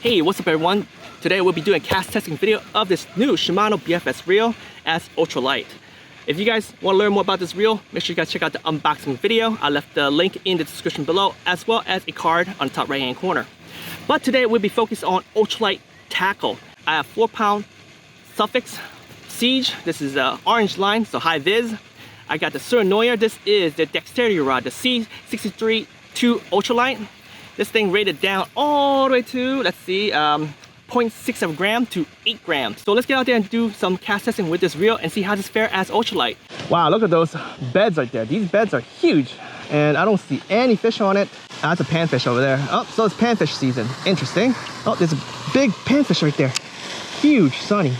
Hey, what's up everyone? Today we'll be doing a cast testing video of this new Shimano BFS reel as Ultralight. If you guys want to learn more about this reel, make sure you guys check out the unboxing video. I left the link in the description below, as well as a card on the top right hand corner. But today we'll be focused on Ultralight Tackle. I have 4-pound Suffix Siege. This is an orange line, so high vis. I got the Tsurinoya. This is the Dexterity rod, the C63-2 Ultralight. This thing rated down all the way to, let's see, 0.6 of a gram to 8 grams. So let's get out there and do some cast testing with this reel and see how this fares as Ultralight. Wow, look at those beds right there. These beds are huge and I don't see any fish on it. That's a panfish over there. Oh, so it's panfish season. Interesting. Oh, there's a big panfish right there. Huge, sunny.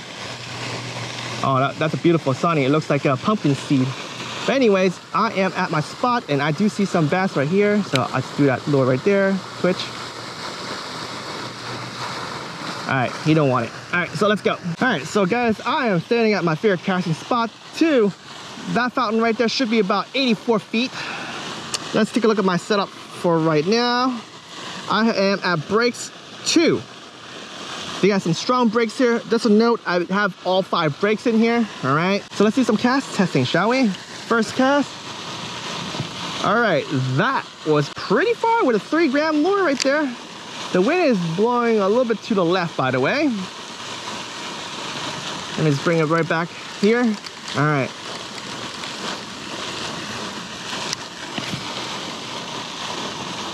Oh, that's a beautiful sunny. It looks like a pumpkin seed. But anyways, I am at my spot and I do see some bass right here. So let's do that lure right there, twitch. All right, he don't want it. All right, so let's go. All right, so guys, I am standing at my favorite casting spot too. That fountain right there should be about 84 feet. Let's take a look at my setup for right now. I am at brakes 2. They got some strong brakes here. Just a note, I have all 5 brakes in here. All right, so let's do some cast testing, shall we? First cast. All right, that was pretty far with a 3-gram lure right there. The wind is blowing a little bit to the left, by the way. Let me just bring it right back here. All right.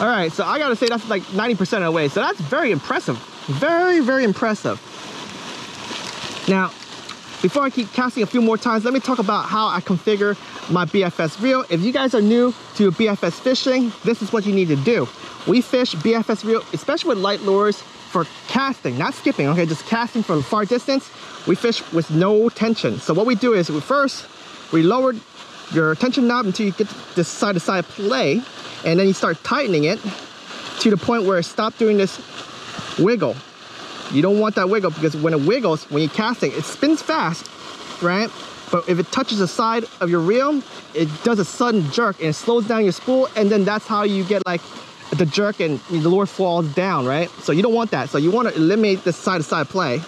All right, so I gotta say that's like 90% of the way. So that's very impressive. Very, very impressive. Now, before I keep casting a few more times, let me talk about how I configure my BFS reel. If you guys are new to BFS fishing, this is what you need to do. We fish BFS reel, especially with light lures, for casting, not skipping, okay? Just casting from far distance. We fish with no tension. So what we do is, we lower your tension knob until you get this side-to-side play, and then you start tightening it to the point where it stops doing this wiggle. You don't want that wiggle because when it wiggles, when you're casting, it spins fast, right? But if it touches the side of your reel, it does a sudden jerk and it slows down your spool, and then that's how you get like the jerk and the lure falls down, right? So you don't want that. So you want to eliminate this side-to-side play,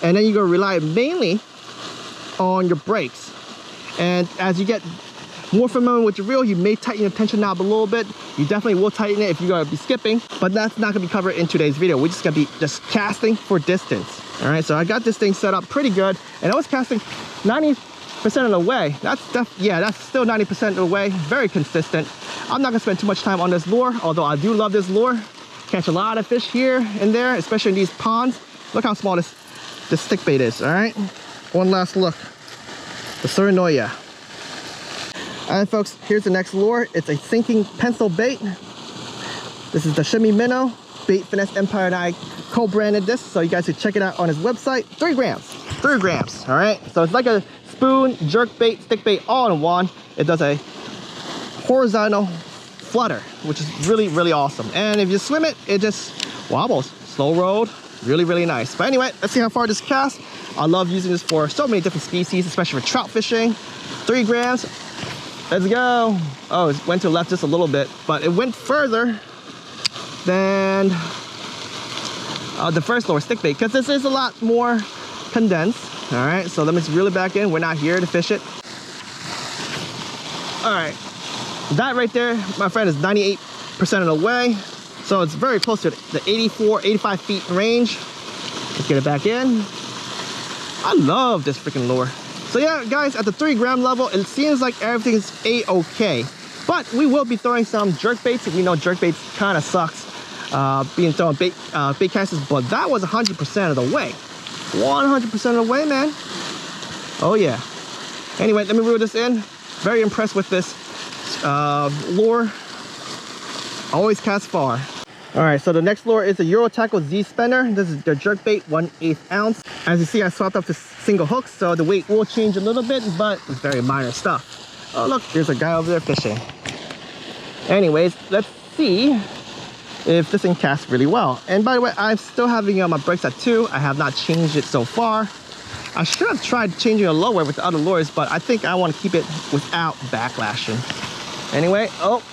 and then you're going to rely mainly on your brakes. And as you get more familiar with your reel, you may tighten your tension knob a little bit. You definitely will tighten it if you're gonna be skipping, but that's not gonna be covered in today's video. We're just gonna be casting for distance. All right, so I got this thing set up pretty good, and I was casting 90% of the way. That's still 90% of the way. Very consistent. I'm not gonna spend too much time on this lure, although I do love this lure. Catch a lot of fish here and there, especially in these ponds. Look how small this stick bait is. All right, one last look. The Tsurinoya. All right, folks, here's the next lure. It's a sinking pencil bait. This is the Shimmy Minnow, Bait Finesse Empire, and I co-branded this, so you guys can check it out on his website. 3 grams, 3 grams, all right? So it's like a spoon, jerk bait, stick bait, all in one. It does a horizontal flutter, which is really, really awesome. And if you swim it, it just wobbles, slow roll, really, really nice. But anyway, let's see how far this casts. I love using this for so many different species, especially for trout fishing. 3 grams. Let's go. Oh, it went to the left just a little bit, but it went further than the first lure, stick bait, because this is a lot more condensed. All right, so let me just reel it back in. We're not here to fish it. All right, that right there, my friend, is 98% of the way. So it's very close to the 84, 85 feet range. Let's get it back in. I love this freaking lure. So yeah, guys, at the 3-gram level, it seems like everything is a-okay. But we will be throwing some jerk baits. We know jerk baits kind of sucks being thrown bait casters, but that was 100% of the way. 100% of the way, man. Oh yeah. Anyway, let me reel this in. Very impressed with this lure. Always cast far. All right, so the next lure is the Euro Tackle Z Spinner. This is the jerk bait, 1/8 ounce. As you see, I swapped up to single hooks, so the weight will change a little bit, but it's very minor stuff. Oh look, there's a guy over there fishing. Anyways, let's see if this thing casts really well. And by the way, I'm still having my brakes at 2. I have not changed it so far. I should have tried changing a lower with the other lures, but I think I want to keep it without backlashing. Anyway, oh,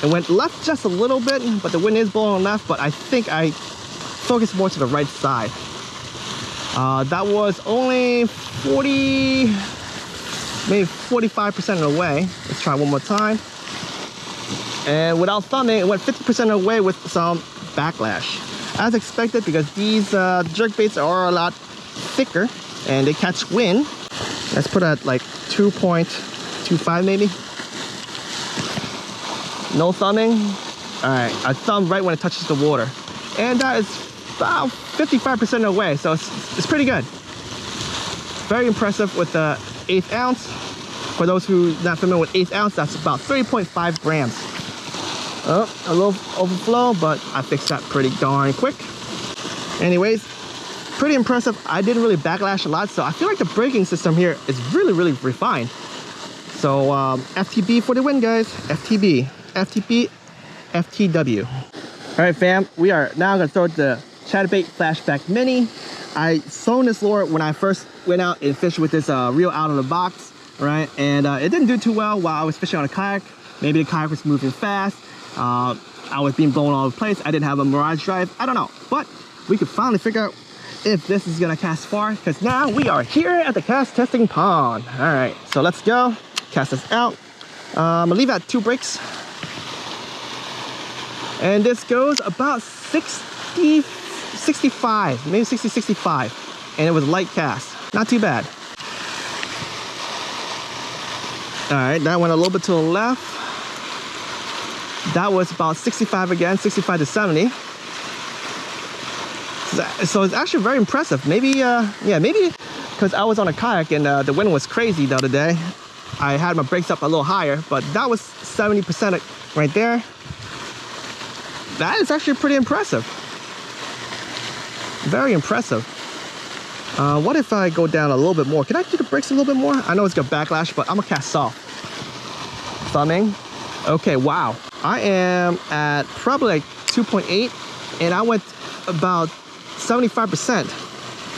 it went left just a little bit, but the wind is blowing left, but I think I focus more to the right side. That was only 40, maybe 45% of the way. Let's try one more time. And without thumbing, it went 50% of the way with some backlash. As expected, because these jerkbaits are a lot thicker and they catch wind. Let's put at like 2.25 maybe. No thumbing. All right, I thumb right when it touches the water. And that is about 55% of the way, so it's pretty good. Very impressive with the 1/8 ounce. For those who are not familiar with 1/8 ounce, that's about 3.5 grams. Oh, a little overflow, but I fixed that pretty darn quick. Anyways, pretty impressive. I didn't really backlash a lot, so I feel like the braking system here is really, really refined. So FTB for the win, guys. FTB, FTB, FTW. All right, fam, we are now gonna throw the Chatterbait Flashback Mini. I sewn this lure when I first went out and fished with this reel out of the box, right? And it didn't do too well while I was fishing on a kayak. Maybe the kayak was moving fast. I was being blown all over the place. I didn't have a Mirage drive. I don't know, but we could finally figure out if this is gonna cast far, because now we are here at the cast testing pond. All right, so let's go cast this out. I'm gonna leave at 2 breaks. And this goes about 60, 65, maybe 60, 65. And it was light cast, not too bad. All right, that went a little bit to the left. That was about 65 again, 65 to 70. So it's actually very impressive. Maybe, yeah, maybe because I was on a kayak and the wind was crazy the other day. I had my brakes up a little higher, but that was 70% right there. That is actually pretty impressive. Very impressive. What if I go down a little bit more? Can I do the brakes a little bit more? I know it's got backlash, but I'm gonna cast soft. Thumbing. Okay, wow. I am at probably like 2.8 and I went about 75%.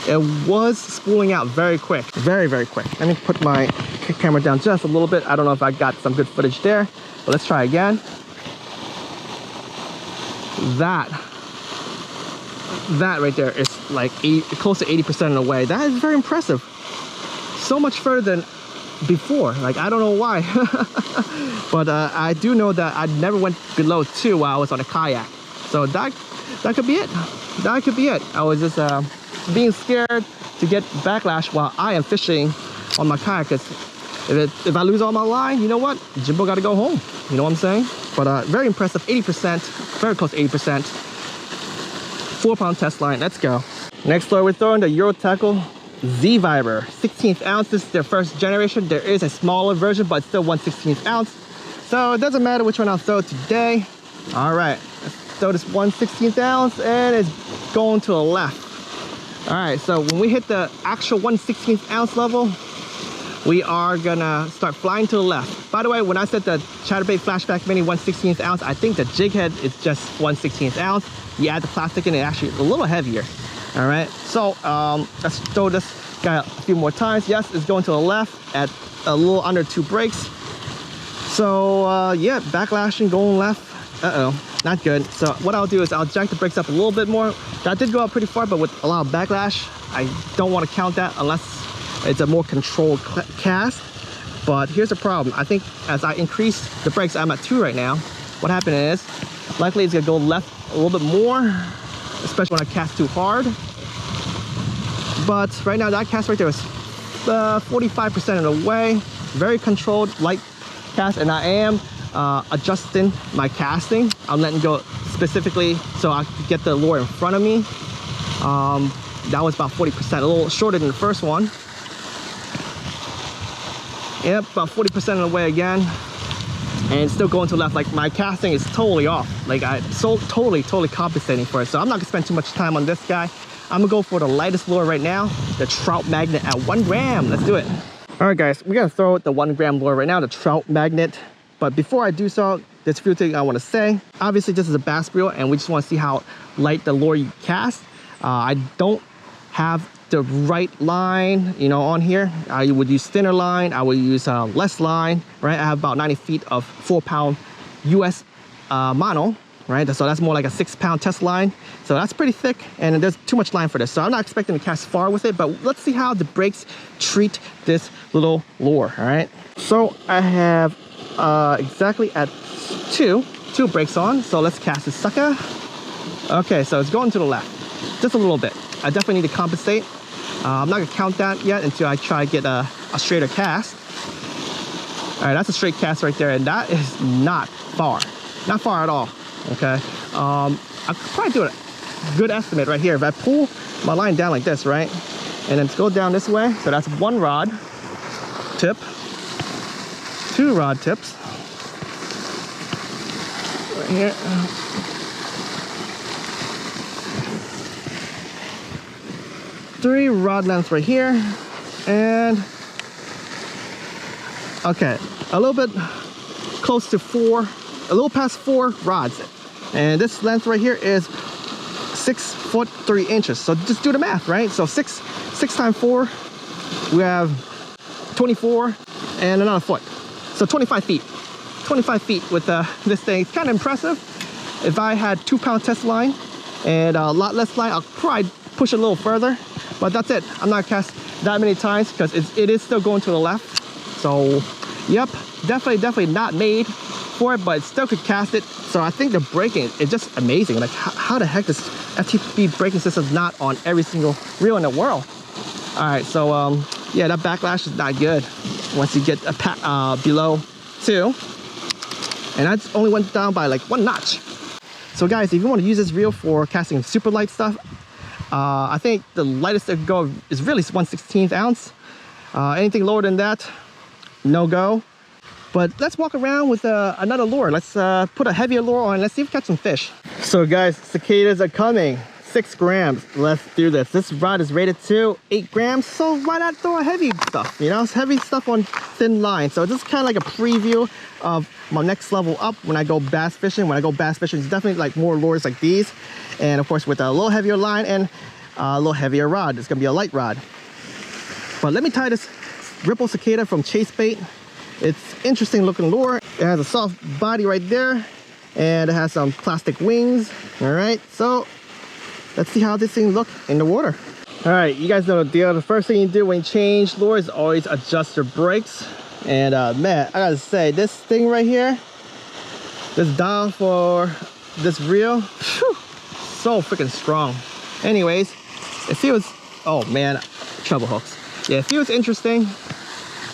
It was spooling out very quick, very, very quick. Let me put my camera down just a little bit. I don't know if I got some good footage there, but let's try again. That right there is like close to 80% of the way. That is very impressive. So much further than before. Like, I don't know why. But I do know that I never went below 2 while I was on a kayak. So that could be it. That could be it. I was just being scared to get backlash while I am fishing on my kayak. If I lose all my line, you know what? Jimbo got to go home. You know what I'm saying? But very impressive, 80%, very close to 80%. 4-pound test line, let's go. Next lure we're throwing the Euro Tackle Z Viber, 16th ounce. This is their first generation. There is a smaller version, but still 1/16 ounce. So it doesn't matter which one I'll throw today. All right, let's throw this 1/16 ounce and it's going to the left. All right, so when we hit the actual 1/16 ounce level, we are gonna start flying to the left. By the way, when I said the Chatterbait Flashback Mini 1/16 ounce, I think the jig head is just 1/16 ounce. You add the plastic in, it actually a little heavier. All right, so let's throw this guy a few more times. Yes, it's going to the left at a little under 2 breaks. So yeah, backlashing, going left. Uh-oh, not good. So what I'll do is I'll jack the brakes up a little bit more. That did go up pretty far, but with a lot of backlash, I don't want to count that unless it's a more controlled cast. But here's the problem. I think as I increase the brakes, I'm at 2 right now. What happened is, likely it's gonna go left a little bit more, especially when I cast too hard. But right now that cast right there is 45% of the way. Very controlled, light cast, and I am adjusting my casting. I'm letting go specifically so I can get the lure in front of me. That was about 40%, a little shorter than the first one. Yep, about 40% of the way again. And still going to the left. Like, my casting is totally off. Like, totally compensating for it. So I'm not gonna spend too much time on this guy. I'm gonna go for the lightest lure right now, the Trout Magnet at 1 gram. Let's do it. All right, guys, we're gonna throw the 1 gram lure right now, the Trout Magnet. But before I do so, there's a few things I want to say. Obviously, this is a bass reel, and we just want to see how light the lure you cast. I don't have the right line, you know, on here. I would use thinner line. I would use less line, right? I have about 90 feet of 4-pound US mono, right? So that's more like a 6-pound test line. So that's pretty thick, and there's too much line for this. So I'm not expecting to cast far with it, but let's see how the brakes treat this little lure, all right? So I have exactly at two brakes on. So let's cast this sucker. Okay, so it's going to the left, just a little bit. I definitely need to compensate. I'm not gonna count that yet until I try to get a straighter cast. All right, that's a straight cast right there, and that is not far at all. Okay, I could probably do a good estimate right here if I pull my line down like this, right, and then go down this way. So that's 1 rod tip, 2 rod tips right here, 3 rod lengths right here, and okay, a little bit close to 4, a little past 4 rods. And this length right here is 6 foot 3 inches. So just do the math, right? So 6 times 4, we have 24 and another foot. So 25 feet. 25 feet with this thing. It's kind of impressive. If I had 2-pound test line and a lot less line, I'll probably push it a little further. But that's it. I'm not cast that many times because it is still going to the left. So, yep, definitely not made for it, but it still could cast it. So I think the braking is just amazing. Like, how the heck this FTP braking system is not on every single reel in the world? All right, so yeah, that backlash is not good once you get below 2, and that only went down by like 1 notch. So guys, if you want to use this reel for casting super light stuff, I think the lightest it could go is really 1/16 ounce. Anything lower than that, no go. But let's walk around with another lure. Let's put a heavier lure on. Let's see if we catch some fish. So guys, cicadas are coming. 6 grams. Let's do this. This rod is rated to 8 grams. So why not throw a heavy stuff? You know, it's heavy stuff on thin line. So this is kind of like a preview of my next level up when I go bass fishing. When I go bass fishing, it's definitely like more lures like these. And of course with a little heavier line and a little heavier rod. It's gonna be a light rod. But let me tie this Ripple Cicada from Chasebaits. It's interesting looking lure. It has a soft body right there, and it has some plastic wings. All right, so let's see how this thing looks in the water. All right, you guys know the deal. The first thing you do when you change lures is always adjust your brakes. And man, I gotta say, this thing right here, this dial for this reel, whew, so freaking strong. Anyways, it feels, oh man, treble hooks. Yeah, it feels interesting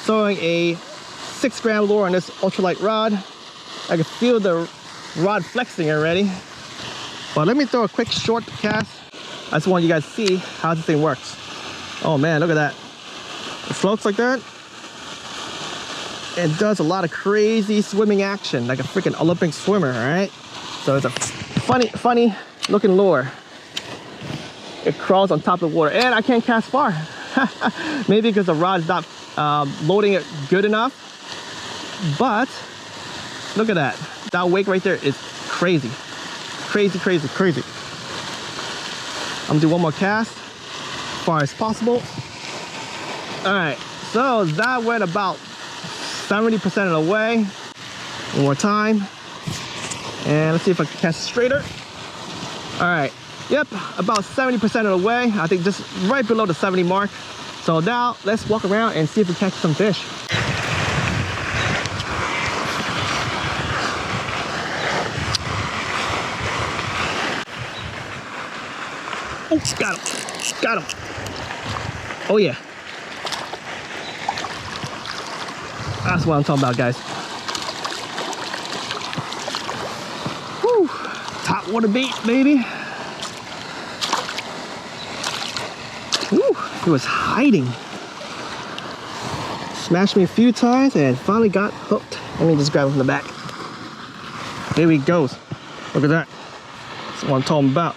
throwing a 6-gram lure on this ultralight rod. I can feel the rod flexing already. But let me throw a quick short cast. I just want you guys to see how this thing works. Oh man, look at that. It floats like that. It does a lot of crazy swimming action, like a freaking Olympic swimmer, all right? So it's a funny looking lure. It crawls on top of the water, and I can't cast far. Maybe because the rod's not loading it good enough. But look at that. That wake right there is crazy. Crazy. I'm gonna do one more cast as far as possible. All right, so that went about 70% of the way. One more time. And let's see if I can cast straighter. All right, yep, about 70% of the way. I think just right below the 70 mark. So now let's walk around and see if we catch some fish. Oh, got him. Oh yeah. That's what I'm talking about, guys. Whew. Top water bait, baby. Ooh, it was hiding. Smashed me a few times and finally got hooked. Let me just grab it from the back. There he goes. Look at that. That's what I'm talking about.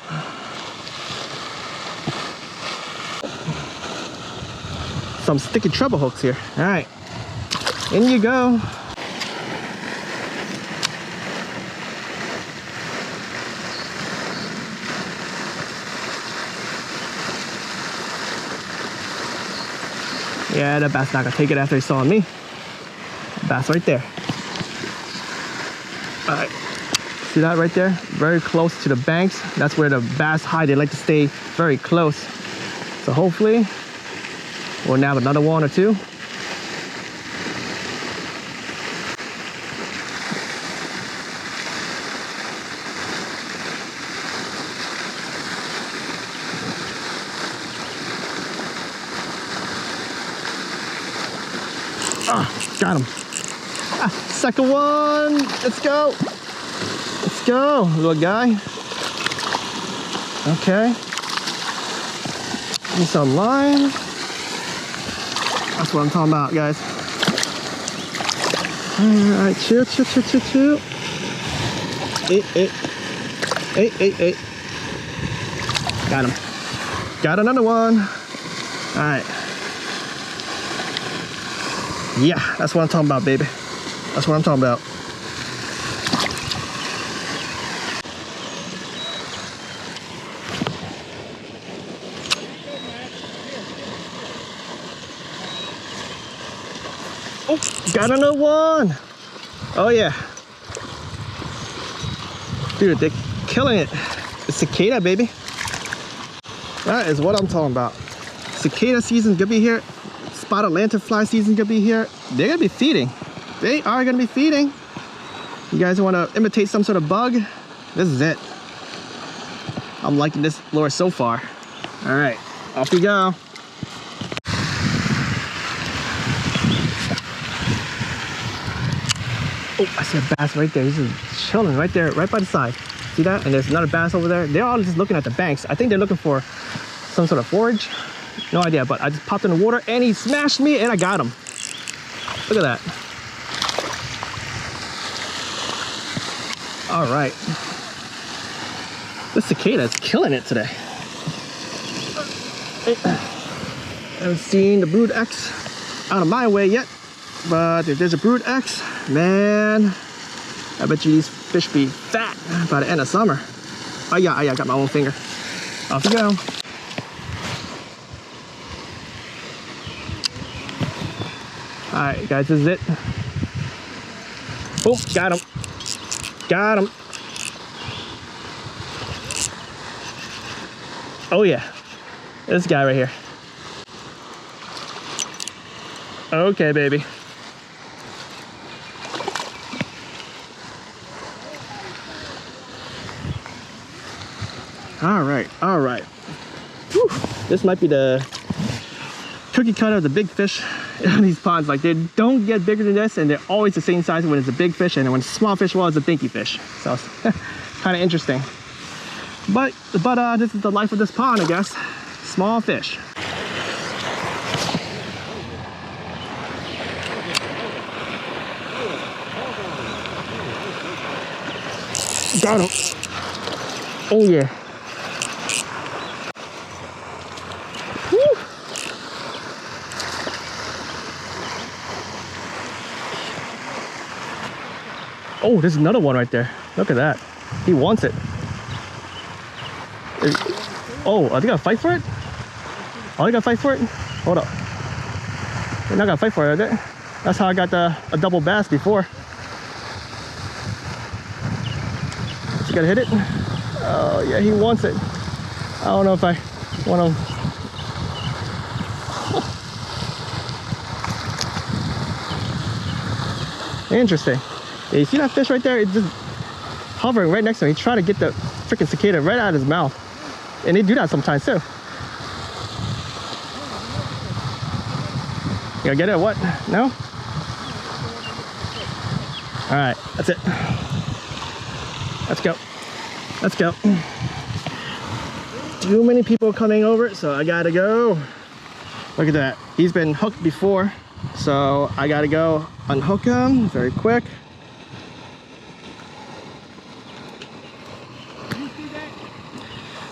Some sticky treble hooks here. All right, in you go. Yeah, that bass not gonna take it after he saw me. Bass right there. All right, see See that right there? Very close to the banks. That's where the bass hide. They like to stay very close. So hopefully we'll nab another one or two. Got him. Second one. Let's go. Let's go, little guy. Okay. Need some line. That's what I'm talking about, guys. All right, chill. Eight. Got him. Got another one. All right. Yeah, that's what I'm talking about, baby. That's what I'm talking about. Oh, got another one. Oh yeah. Dude, they're killing it. It's cicada, baby. That is what I'm talking about. Cicada season's gonna be here. Spotted lanternfly season gonna be here. They're gonna be feeding. They are gonna be feeding. You guys want to imitate some sort of bug? This is it. I'm liking this lure so far. All right, off we go. Oh, I see a bass right there. He's just chilling right there, right by the side. See that? And there's another bass over there. They're all just looking at the banks. I think they're looking for some sort of forage. No idea, but I just popped in the water and he smashed me and I got him. Look at that. All right. This cicada is killing it today. I haven't seen the Brood X out of my way yet, but if there's a Brood X, man, I bet you these fish be fat by the end of summer. Oh yeah, I got my own finger. Off we go. All right, guys, this is it. Boom, got him. Got him. Oh yeah, this guy right here. Okay, baby. All right. Whew. This might be the cookie cutter of the big fish in these ponds. Like, they don't get bigger than this, and they're always the same size when it's a big fish, and when it's a small fish, well, it's a dinky fish. So it's kind of interesting. But this is the life of this pond, I guess. Small fish. Got him. Oh yeah. Oh, there's another one right there. Look at that. He wants it. Oh, are they gonna fight for it? Are they gonna fight for it? Hold up. They're not gonna fight for it, are they? That's how I got a double bass before. You gotta hit it. Oh yeah, he wants it. I don't know if I want to. Interesting. Yeah, you see that fish right there? It's just hovering right next to him. He's trying to get the freaking cicada right out of his mouth. And they do that sometimes too. You gonna get it or what? No? Alright, that's it. Let's go. Let's go. Too many people coming over, so I gotta go. Look at that. He's been hooked before, so I gotta go unhook him very quick.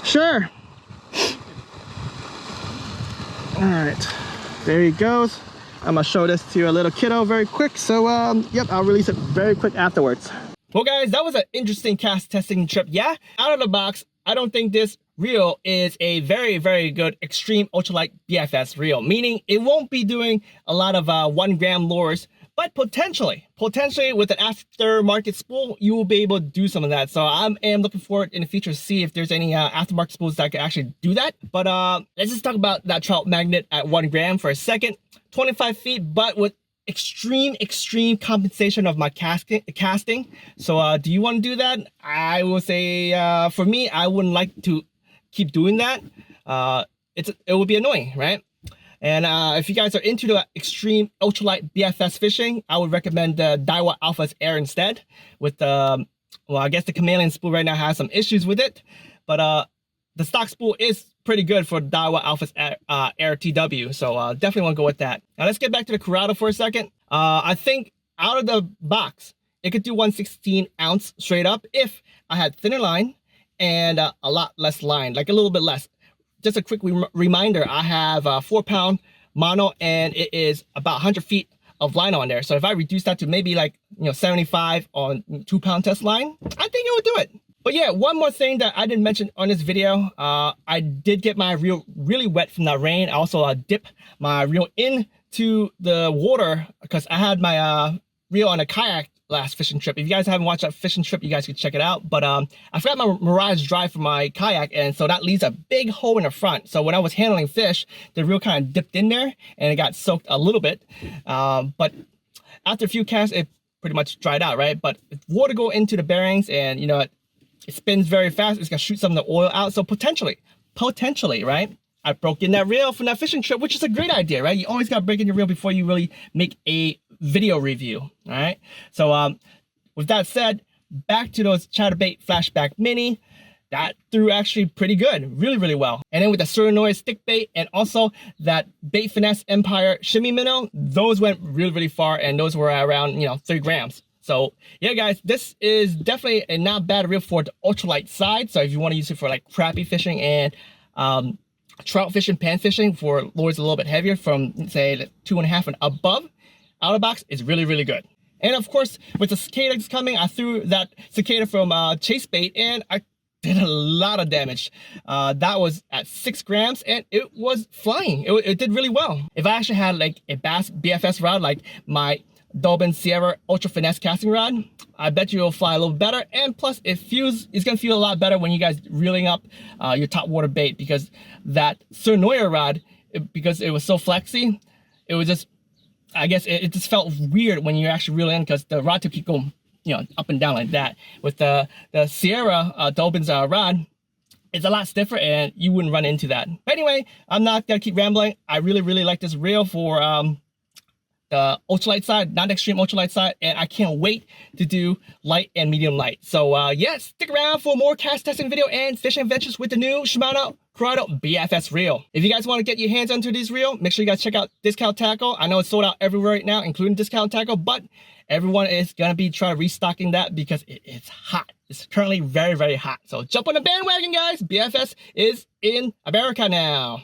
Sure. All right, there he goes. I'm gonna show this to a little kiddo very quick. So yep, I'll release it very quick afterwards. Well guys, that was an interesting cast testing trip. Yeah, out of the box, I don't think this reel is a very good extreme ultralight BFS reel, meaning it won't be doing a lot of 1 gram lures, But potentially with an aftermarket spool, you will be able to do some of that. So I am looking forward in the future to see if there's any aftermarket spools that can actually do that. But let's just talk about that trout magnet at 1 gram for a second. 25 feet, but with extreme compensation of my casting. So do you want to do that? I will say for me, I wouldn't like to keep doing that. It would be annoying, right? And if you guys are into the extreme ultralight BFS fishing, I would recommend the Daiwa Alpha's Air instead. With well, I guess the chameleon spool right now has some issues with it, but the stock spool is pretty good for Daiwa Alpha's Air TW, so definitely want to go with that. Now let's get back to the Curado for a second. I think out of the box, it could do 1/16 ounce straight up if I had thinner line and a lot less line, like a little bit less. Just a quick reminder, I have a 4-pound mono and it is about 100 feet of line on there. So if I reduce that to maybe like 75 on 2-pound test line, I think it would do it. But yeah, one more thing that I didn't mention on this video, I did get my reel really wet from that rain. I also dipped my reel into the water because I had my reel on a kayak last fishing trip. If you guys haven't watched that fishing trip, you guys can check it out. But I forgot my Mirage drive for my kayak, and so that leaves a big hole in the front. So when I was handling fish, the reel kind of dipped in there and it got soaked a little bit. But after a few casts, it pretty much dried out, right? But if water go into the bearings and it spins very fast, it's gonna shoot some of the oil out. So potentially, right? I broke in that reel from that fishing trip, which is a great idea, right? You always gotta break in your reel before you really make a video review, all right? So with that said, back to those Chatterbait Flashback Mini. That threw actually pretty good, really well. And then with the Tsurinoya stick bait and also that Bait Finesse Empire Shimmy Minnow, those went really far, and those were around 3 grams. So yeah, guys, this is definitely a not bad reel for the ultralight side. So if you want to use it for like crappie fishing and trout fishing, pan fishing for lures a little bit heavier from say 2.5 and above, out of box is really good. And of course, with the cicadas coming, I threw that cicada from Chasebaits and I did a lot of damage. That was at 6 grams and it was flying. It did really well. If I actually had like a bass BFS rod, like my Dolben Sierra Ultra Finesse casting rod, I bet you it'll fly a little better. And plus it's gonna feel a lot better when you guys reeling up your top water bait, because that Tsurinoya rod, because it was so flexy, it was just, I guess it just felt weird when you actually reel in, because the rod tip keep going up and down like that. With the Sierra Dolben's rod, it's a lot stiffer and you wouldn't run into that. But anyway, I'm not gonna keep rambling. I really like this reel for the ultralight side, not extreme ultralight side, and I can't wait to do light and medium light. So yeah, stick around for more cast testing video and fishing adventures with the new Shimano Curado BFS reel. If you guys want to get your hands onto this reel, make sure you guys check out Discount Tackle. I know it's sold out everywhere right now, including Discount Tackle, but everyone is gonna be trying to restocking that because it's hot. It's currently very hot. So jump on the bandwagon, guys. BFS is in America now.